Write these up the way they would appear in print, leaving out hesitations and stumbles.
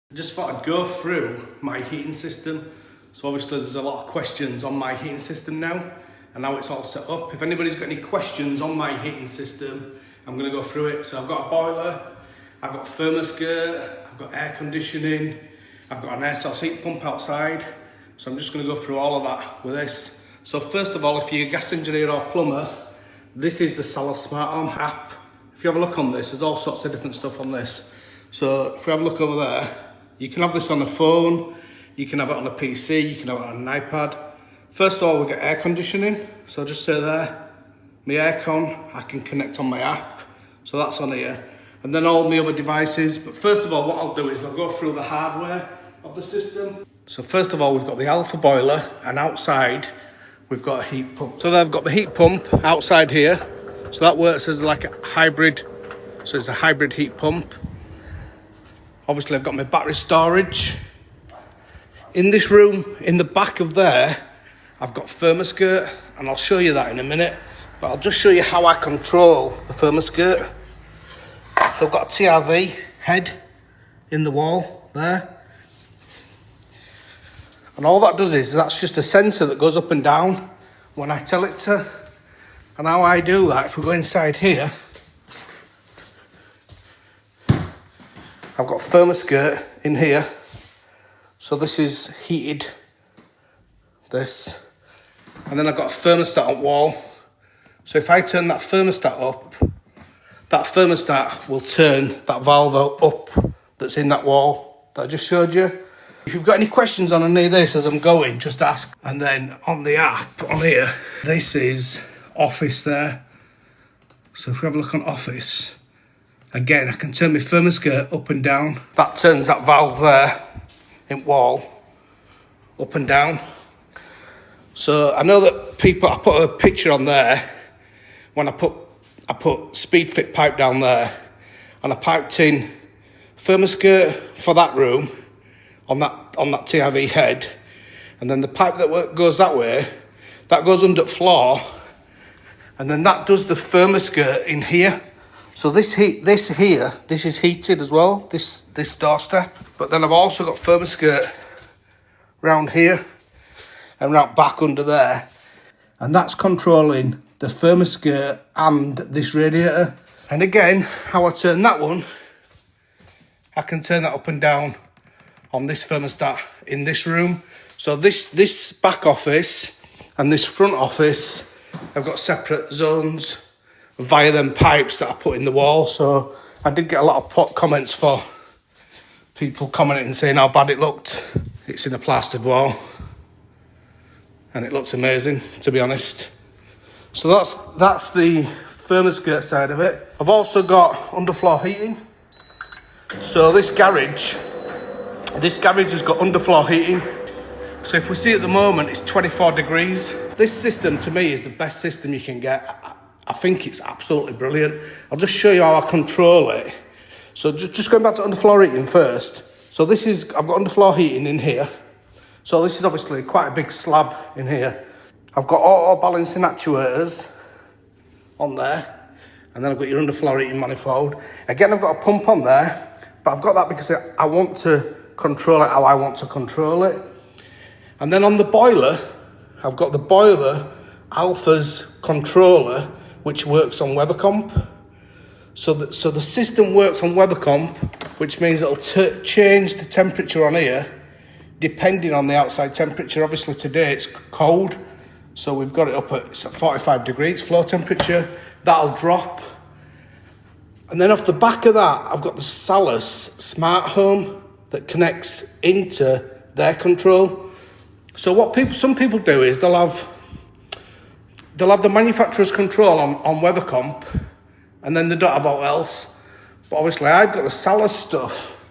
I just thought I'd go through my heating system. So obviously there's a lot of questions on my heating system now, and now it's all set up. If anybody's got any questions on my heating system, I'm going to go through it. So I've got a boiler, I've got Thermaskirt, I've got air conditioning, I've got an air source heat pump outside. So I'm just going to go through all of that with this. So first of all, if you're a gas engineer or plumber, this is the SALUS Smarthome app. If you have a look on this, there's all sorts of different stuff on this. So if we have a look over there, you can have this on a phone, you can have it on a PC, you can have it on an iPad. First of all, we've got air conditioning. So just say there, my aircon, I can connect on my app. So that's on here. And then all my other devices. But first of all, what I'll do is I'll go through the hardware of the system. So first of all, we've got the alpha boiler, and outside, we've got a heat pump. So they've got the heat pump outside here. So that works as like a hybrid. So it's a hybrid heat pump. Obviously, I've got my battery storage. In this room, in the back of there, I've got Thermaskirt, and I'll show you that in a minute. But I'll just show you how I control the Thermaskirt. So I've got a TRV head in the wall there. And all that does is, that's just a sensor that goes up and down when I tell it to. And how I do that, if we go inside here, I've got Thermaskirt in here. So this is heated, this. And then I've got a thermostat on wall. So if I turn that thermostat up, that thermostat will turn that valve up that's in that wall that I just showed you. If you've got any questions on any of this as I'm going, just ask. And then on the app, on here, this is Office there. So if we have a look on Office, again, I can turn my Thermaskirt up and down. That turns that valve there in wall up and down. So I know that people, I put a picture on there when I put speed fit pipe down there, and I piped in Thermaskirt for that room on that TRV head, and then the pipe that goes that way, that goes under floor, and then that does the Thermaskirt in here. So this is heated as well, this doorstep. But then I've also got Thermaskirt round here and round back under there. And that's controlling the Thermaskirt and this radiator. And again, how I turn that one, I can turn that up and down on this thermostat in this room. So this back office and this front office, I've got separate zones via them pipes that I put in the wall. So I did get a lot of comments for people commenting and saying how bad it looked. It's in a plastered wall, and it looks amazing, to be honest. So that's the Thermaskirt side of it. I've also got underfloor heating. So this garage has got underfloor heating. So if we see at the moment, it's 24 degrees. This system to me is the best system you can get. I think it's absolutely brilliant. I'll just show you how I control it. So just going back to underfloor heating first. So I've got underfloor heating in here. So this is obviously quite a big slab in here. I've got auto balancing actuators on there. And then I've got your underfloor heating manifold. Again, I've got a pump on there, but I've got that because I want to control it how I want to control it. And then on the boiler, I've got the boiler Alpha's controller, which works on WeatherComp. So the system works on WeatherComp, which means it'll change the temperature on here depending on the outside temperature. Obviously today it's cold, so we've got it up at 45 degrees floor temperature. That'll drop. And then off the back of that, I've got the SALUS Smarthome that connects into their control. So what some people do is they'll have the manufacturer's control on WeatherComp, and then they don't have all else. But obviously I've got the SALUS stuff,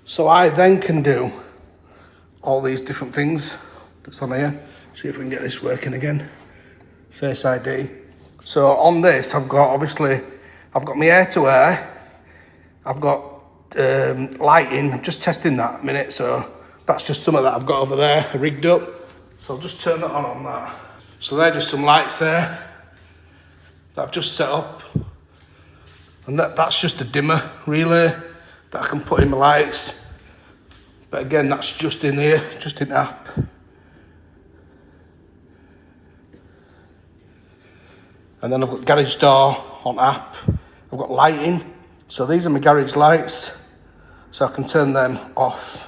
so I then can do all these different things that's on here. See if we can get this working again. Face ID. So on this, I've got my air to air. I've got lighting. I'm just testing that a minute. So that's just some of that I've got over there rigged up. So I'll just turn that on that. So they're just some lights there that I've just set up. And that's just a dimmer relay that I can put in my lights. But again, that's just in here, just in the app. And then I've got garage door on app. I've got lighting. So these are my garage lights. So I can turn them off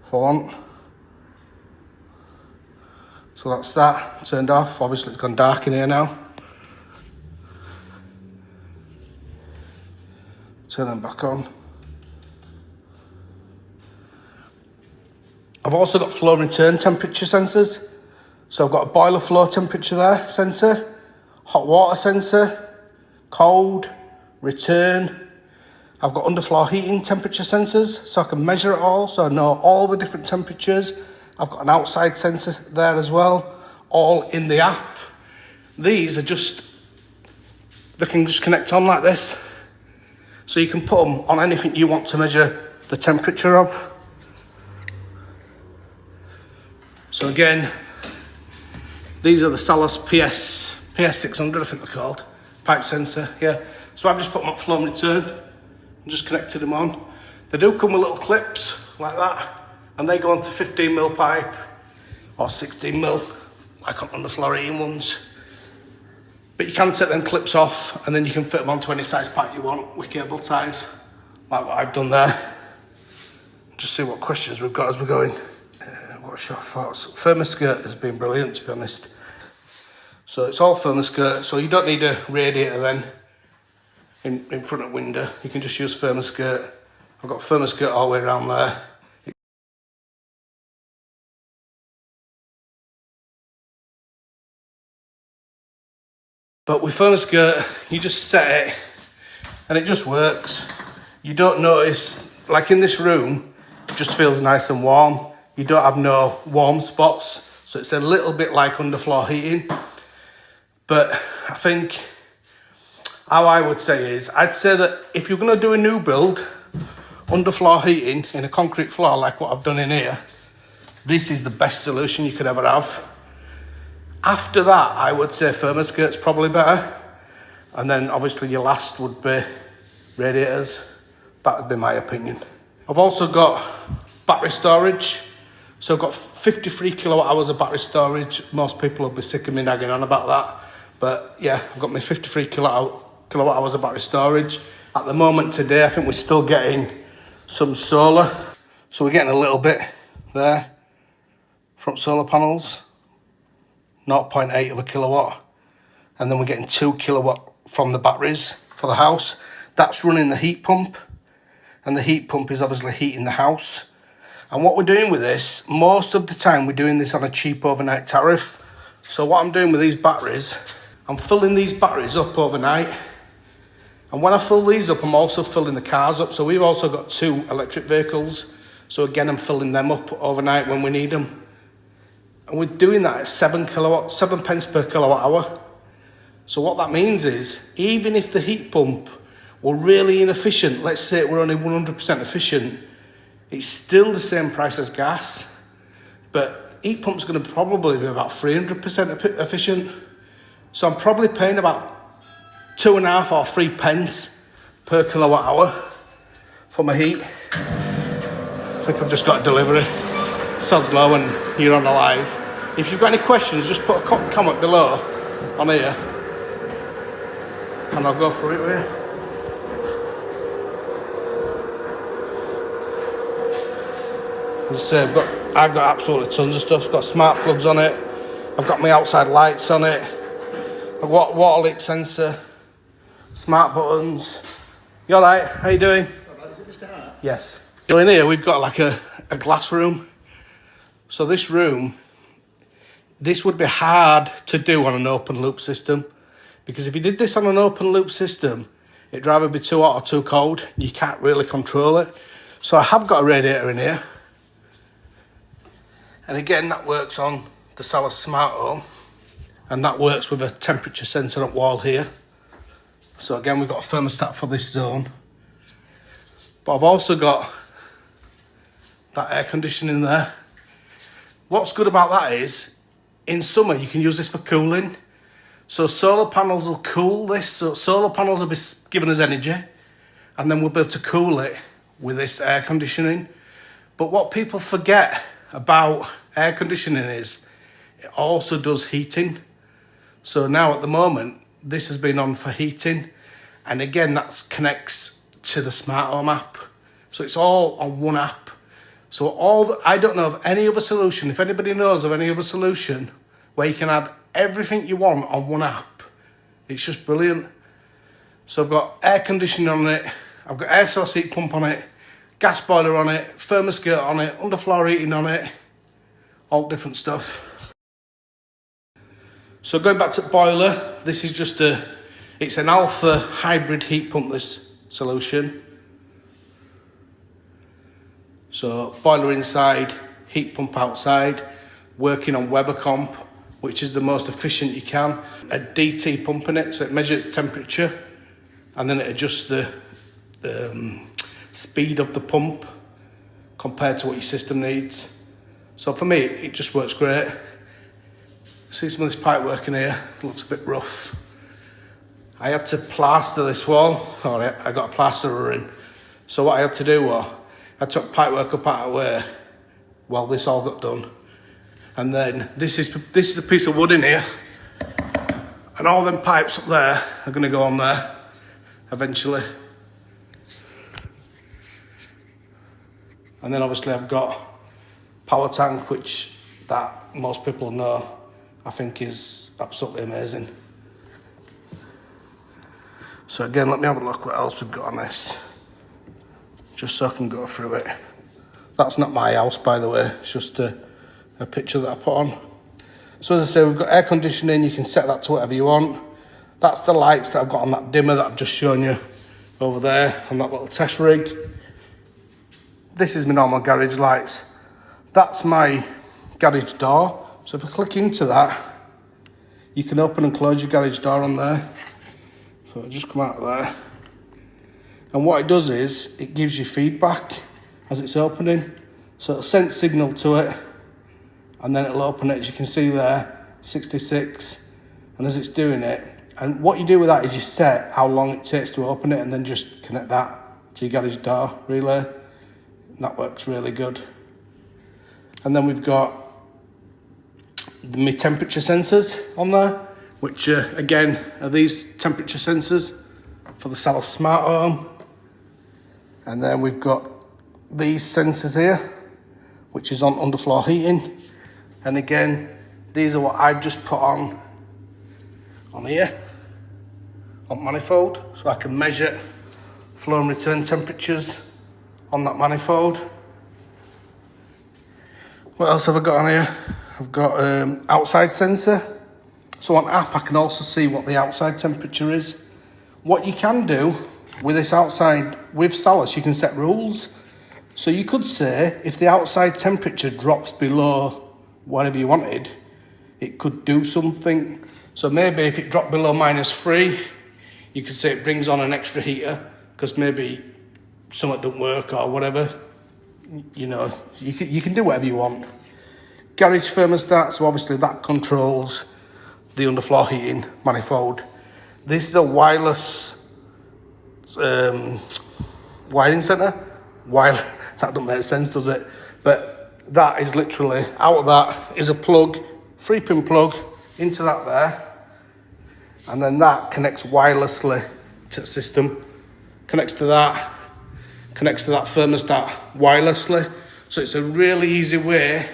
if I want. So that's that, turned off. Obviously it's gone dark in here now. Turn them back on. I've also got flow return temperature sensors. So I've got a boiler flow temperature there, sensor, hot water sensor, cold, return. I've got underfloor heating temperature sensors, so I can measure it all, so I know all the different temperatures. I've got an outside sensor there as well, all in the app. These are just, they can just connect on like this. So you can put them on anything you want to measure the temperature of. So again, these are the SALUS PS600, I think they're called, pipe sensor, yeah. So I've just put them on flow and return and just connected them on. They do come with little clips like that, and they go onto 15mm pipe or 16mm, like on underfloor heating ones. But you can take them clips off and then you can fit them onto any size pipe you want with cable ties, like what I've done there. Just see what questions we've got as we're going. What's your thoughts? Thermaskirt has been brilliant, to be honest. So it's all Thermaskirt, so you don't need a radiator then in front of the window. You can just use Thermaskirt. I've got Thermaskirt all the way around there. But with Thermaskirt, you just set it and it just works. You don't notice, like in this room, it just feels nice and warm. You don't have no warm spots, so it's a little bit like underfloor heating. But I think how I would say is, I'd say that if you're going to do a new build, underfloor heating in a concrete floor like what I've done in here, this is the best solution you could ever have. After that, I would say Thermaskirt's probably better. And then obviously your last would be radiators. That would be my opinion. I've also got battery storage. So I've got 53 kilowatt hours of battery storage. Most people will be sick of me nagging on about that. But yeah, I've got my 53 kilowatt hours of battery storage. At the moment today, I think we're still getting some solar. So we're getting a little bit there from solar panels. 0.8 of a kilowatt. And then we're getting 2 kilowatt from the batteries for the house. That's running the heat pump. And the heat pump is obviously heating the house. And what we're doing with this, most of the time we're doing this on a cheap overnight tariff. So what I'm doing with these batteries, I'm filling these batteries up overnight. And when I fill these up, I'm also filling the cars up. So we've also got 2 electric vehicles. So again, I'm filling them up overnight when we need them. And we're doing that at 7 pence per kilowatt hour. So what that means is, even if the heat pump were really inefficient, let's say we're only 100% efficient, it's still the same price as gas, but heat pump's going to probably be about 300% efficient. So I'm probably paying about 2.5 or 3 pence per kilowatt hour for my heat. I think I've just got a delivery. Sod's low and you're on the live. If you've got any questions, just put a comment below on here and I'll go through it with you. As I say, I've got absolutely tons of stuff. I've got smart plugs on it. I've got my outside lights on it. I've got water leak sensor, smart buttons. You alright? How you doing? Is it Mr. Hart? Yes. So in here we've got like a glass room. So this room, this would be hard to do on an open loop system, because if you did this on an open loop system, it'd either be too hot or too cold. You can't really control it. So I have got a radiator in here. And again, that works on the SALUS Smarthome, and that works with a temperature sensor up wall here. So again, we've got a thermostat for this zone. But I've also got that air conditioning there. What's good about that is, in summer, you can use this for cooling. So solar panels will cool this. So solar panels will be giving us energy, and then we'll be able to cool it with this air conditioning. But what people forget about air conditioning is it also does heating. So now at the moment, this has been on for heating. And again, that connects to the Smarthome app. So it's all on one app. So I don't know of any other solution. If anybody knows of any other solution where you can add everything you want on one app, it's just brilliant. So I've got air conditioning on it. I've got air source heat pump on it, gas boiler on it, Thermaskirt on it, underfloor heating on it, all different stuff. So going back to boiler, this is just it's an alpha hybrid heat pump, this solution. So boiler inside, heat pump outside, working on weather comp, which is the most efficient you can. A DT pump in it, so it measures temperature, and then it adjusts the speed of the pump compared to what your system needs. So for me, it just works great. See some of this pipe work in here, it looks a bit rough. I had to plaster this wall, or I got a plasterer in. So what I had to do was, I took pipe work up out of the way while this all got done. And then this is a piece of wood in here. And all them pipes up there are gonna go on there eventually. And then obviously I've got power tank, which that most people know, I think is absolutely amazing. So again, let me have a look what else we've got on this, just so I can go through it. That's not my house, by the way, it's just a picture that I put on. So as I say, we've got air conditioning, you can set that to whatever you want. That's the lights that I've got on that dimmer that I've just shown you over there on that little test rig. This is my normal garage lights. That's my garage door. So if I click into that, you can open and close your garage door on there. So it'll just come out of there. And what it does is, it gives you feedback as it's opening. So it'll send signal to it, and then it'll open it, as you can see there, 66. And as it's doing it, and what you do with that is you set how long it takes to open it, and then just connect that to your garage door relay. And that works really good. And then we've got my temperature sensors on there, which again are these temperature sensors for the SALUS Smarthome. And then we've got these sensors here, which is on underfloor heating. And again, these are what I've just put on here, on manifold, so I can measure flow and return temperatures on that manifold. What else have I got on here? I've got outside sensor. So on app, I can also see what the outside temperature is. What you can do with this outside, with SALUS, you can set rules. So you could say, if the outside temperature drops below whatever you wanted, it could do something. So maybe if it dropped below -3, you could say it brings on an extra heater, because maybe something don't work or whatever. You know, you can do whatever you want. Garage thermostat, so obviously that controls the underfloor heating manifold. This is a wireless wiring centre. That doesn't make sense, does it? But that is literally, out of that is a plug, 3-pin plug into that there. And then that connects wirelessly to the system. Connects to that thermostat wirelessly. So it's a really easy way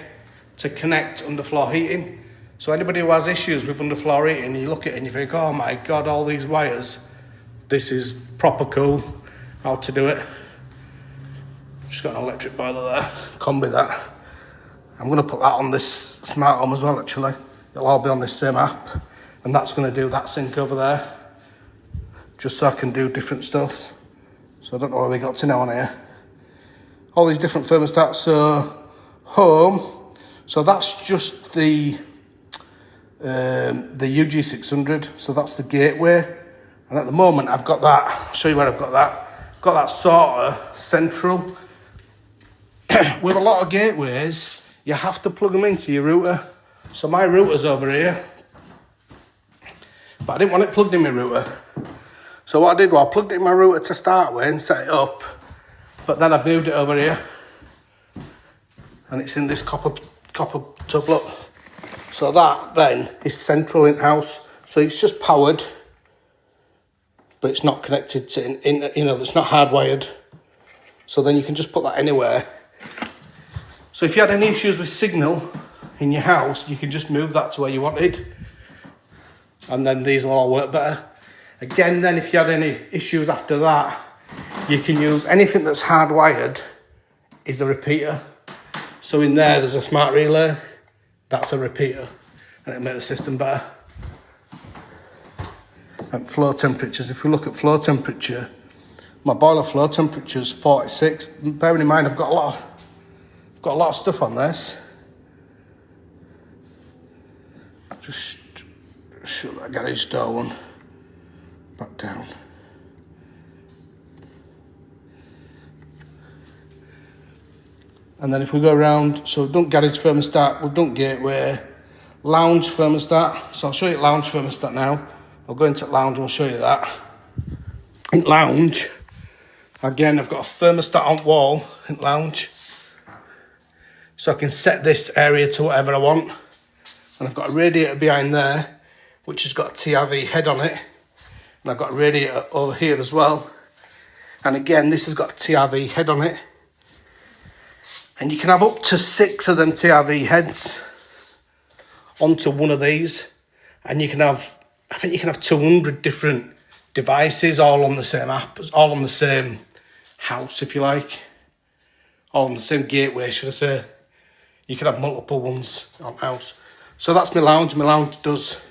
to connect underfloor heating. So anybody who has issues with underfloor heating, you look at it and you think, oh my God, all these wires. This is proper cool, how to do it. Just got an electric boiler there, combi that. I'm gonna put that on this Smarthome as well, actually. It'll all be on this same app. And that's gonna do that sync over there. Just so I can do different stuff. So I don't know where we got to now on here. All these different thermostats, so home. So that's just the UG600, so that's the gateway. And at the moment I've got that, I'll show you where I've got that. Got that sort of central. With a lot of gateways, you have to plug them into your router. So my router's over here, but I didn't want it plugged in my router. So what I did was I plugged it in my router to start with and set it up, but then I've moved it over here. and it's in this copper tub, look. So that then is central in-house. So it's just powered, but it's not connected to, you know, it's not hardwired. So then you can just put that anywhere. So if you had any issues with signal in your house, you can just move that to where you wanted. And then these will all work better. Again, then if you had any issues after that, you can use anything that's hardwired is a repeater. So in there's a smart relay, that's a repeater, and it'll make the system better. And flow temperatures, if we look at flow temperature, my boiler flow temperature is 46. Bearing in mind I've got a lot of stuff on this. Just shut that garage door one back down. And then if we go around, so we've done garage thermostat, we've done gateway, lounge thermostat. So I'll show you lounge thermostat now. I'll go into lounge and I'll show you that. In lounge, again, I've got a thermostat on wall in lounge. So I can set this area to whatever I want. And I've got a radiator behind there, which has got a TRV head on it. And I've got a radiator over here as well. And again, this has got a TRV head on it. And you can have up to 6 of them TRV heads onto one of these. And you can have, I think you can have 200 different devices all on the same app, all on the same house, if you like. All on the same gateway, should I say. You can have multiple ones on house. So that's my lounge. My lounge does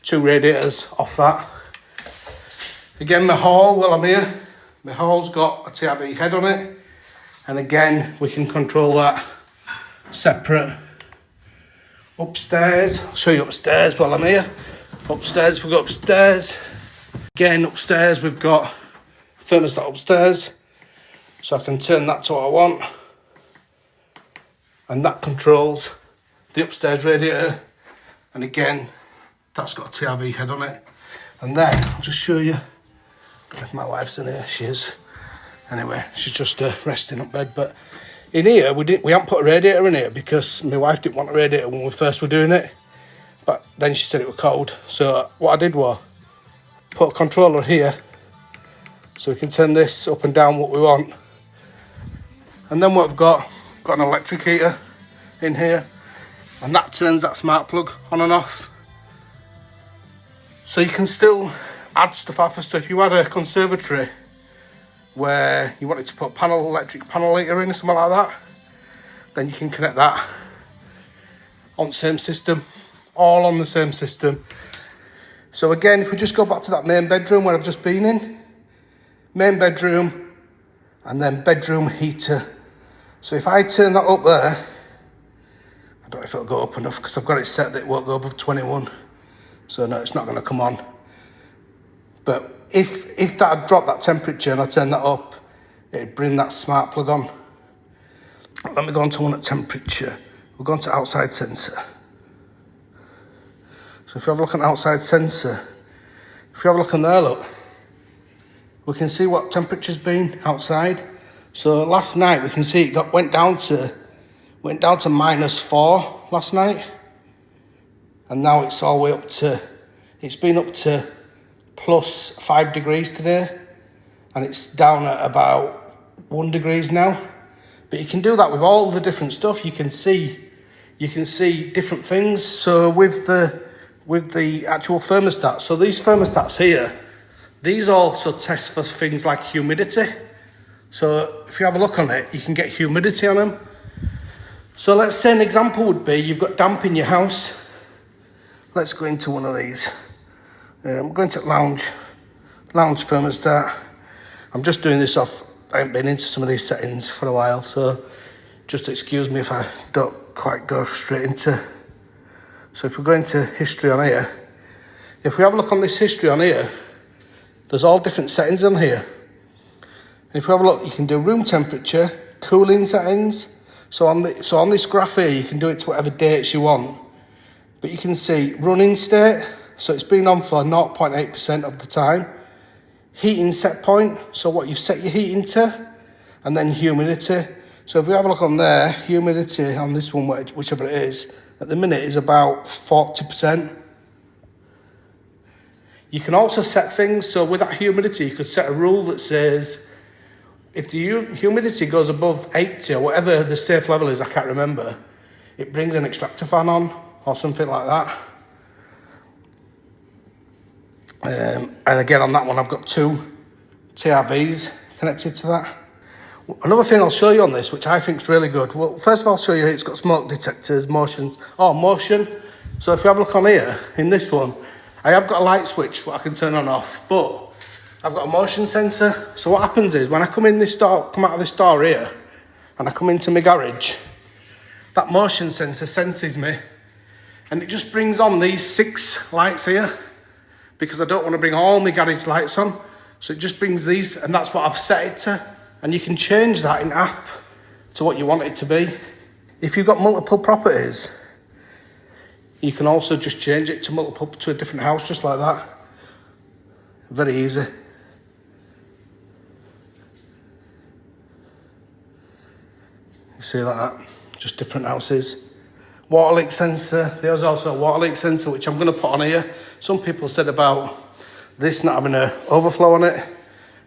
2 radiators off that. Again, my hall, well, I'm here. My hall's got a TRV head on it. And again, we can control that separate. Upstairs, I'll show you upstairs while I'm here. Upstairs, we go upstairs. Again, upstairs, we've got thermostat upstairs. So I can turn that to what I want. And that controls the upstairs radiator. And again, that's got a TRV head on it. And then, I'll just show you. If my wife's in here, she is. Anyway, she's just resting up bed. But in here, we haven't put a radiator in here because my wife didn't want a radiator when we first were doing it. But then she said it was cold. So what I did was put a controller here so we can turn this up and down what we want. And then what I've got an electric heater in here. And that turns that smart plug on and off. So you can still add stuff after stuff. If you had a conservatory where you wanted to put electric panel heater in or something like that, then you can connect that on the same system, all on the same system. So again, if we just go back to that main bedroom where I've just been in, main bedroom and then bedroom heater. So if I turn that up there, I don't know if it'll go up enough because I've got it set that it won't go above 21. So no, it's not going to come on. But if that had dropped that temperature and I turn that up, it'd bring that smart plug on. Let me go on to one at temperature. We'll go on to outside sensor. So if you have a look at outside sensor, if you have a look on there, look, we can see what temperature's been outside. So last night we can see it went down to -4 last night, and now it's all the way up to, it's been up to +5 degrees today, and it's down at about 1 degrees now. But you can do that with all the different stuff. You can see different things. So with the actual thermostat, so these thermostats here, these also test for things like humidity. So if you have a look on it, you can get humidity on them. So let's say an example would be you've got damp in your house. Let's go into one of these. I'm going to lounge thermostat. I'm just doing this off, I haven't been into some of these settings for a while, so just excuse me if I don't quite go straight into. So if we go into history on here, if we have a look on this history on here, there's all different settings on here. And if we have a look, you can do room temperature, cooling settings. So on this graph here, you can do it to whatever dates you want. But you can see running state, so it's been on for 0.8% of the time. Heating set point, so what you've set your heating to, and then humidity. So if we have a look on there, humidity on this one, whichever it is, at the minute is about 40%. You can also set things, so with that humidity, you could set a rule that says, if the humidity goes above 80 or whatever the safe level is, I can't remember, it brings an extractor fan on or something like that. And again, on that one, I've got 2 TRVs connected to that. Another thing I'll show you on this, which I think is really good. Well, first of all, I'll show you it's got smoke detectors, motion. So if you have a look on here, in this one, I have got a light switch what I can turn on and off, but I've got a motion sensor. So what happens is when I come out of this door here, and I come into my garage, that motion sensor senses me, and it just brings on these 6 lights here, because I don't want to bring all my garage lights on. So it just brings these, and that's what I've set it to. And you can change that in app to what you want it to be. If you've got multiple properties, you can also just change it to a different house, just like that. Very easy. You see like that, just different houses. Water leak sensor, there's also a water leak sensor, which I'm gonna put on here. Some people said about this not having an overflow on it.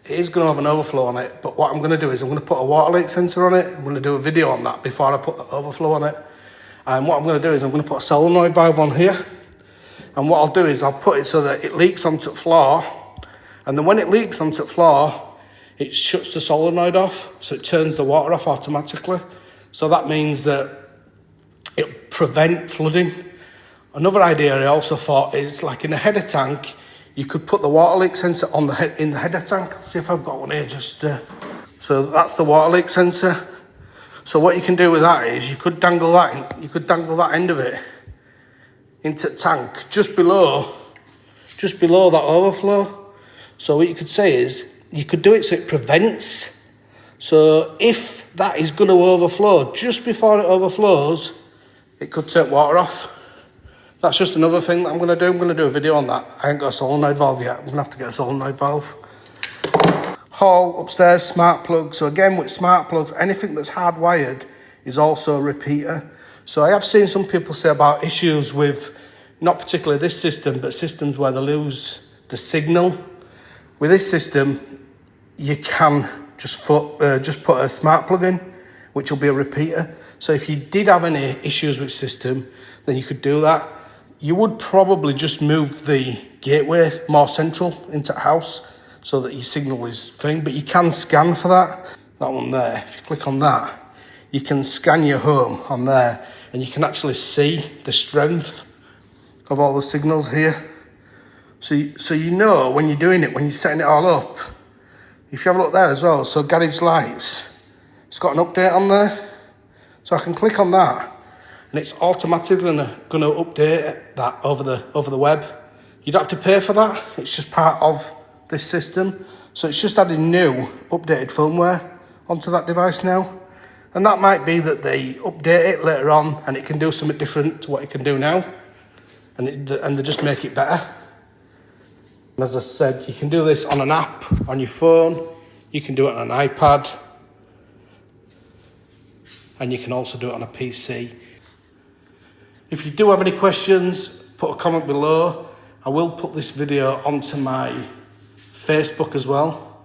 It is gonna have an overflow on it, but what I'm gonna do is I'm gonna put a water leak sensor on it. I'm gonna do a video on that before I put the overflow on it. And what I'm going to do is I'm going to put a solenoid valve on here. And what I'll do is I'll put it so that it leaks onto the floor. And then when it leaks onto the floor, it shuts the solenoid off. So it turns the water off automatically. So that means that it'll prevent flooding. Another idea I also thought is like in a header tank, you could put the water leak sensor on in the header tank. See if I've got one here. So that's the water leak sensor. So what you can do with that is you could dangle that end of it into the tank just below that overflow. So what you could say is you could do it so it prevents. So if that is going to overflow, just before it overflows, it could take water off. That's just another thing that I'm going to do. I'm going to do a video on that. I ain't got a solenoid valve yet. I'm going to have to get a solenoid valve. Hall, upstairs, smart plug. So again, with smart plugs, anything that's hardwired is also a repeater. So I have seen some people say about issues with, not particularly this system, but systems where they lose the signal. With this system, you can just put a smart plug in, which will be a repeater. So if you did have any issues with system, then you could do that. You would probably just move the gateway more central into the house, so that your signal is thing, but you can scan for that. That one there, if you click on that, you can scan your home on there, and you can actually see the strength of all the signals here. So you know when you're doing it, when you're setting it all up. If you have a look there as well, so garage lights, it's got an update on there. So I can click on that, and it's automatically gonna update that over the web. You don't have to pay for that, it's just part of this system. So it's just adding new updated firmware onto that device now. And that might be that they update it later on and it can do something different to what it can do now. And they just make it better. And as I said, you can do this on an app, on your phone. You can do it on an iPad. And you can also do it on a PC. If you do have any questions, put a comment below. I will put this video onto my Facebook as well.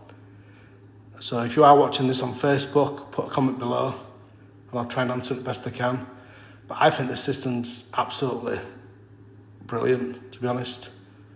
So if you are watching this on Facebook, put a comment below and I'll try and answer it the best I can. But I think the system's absolutely brilliant, to be honest.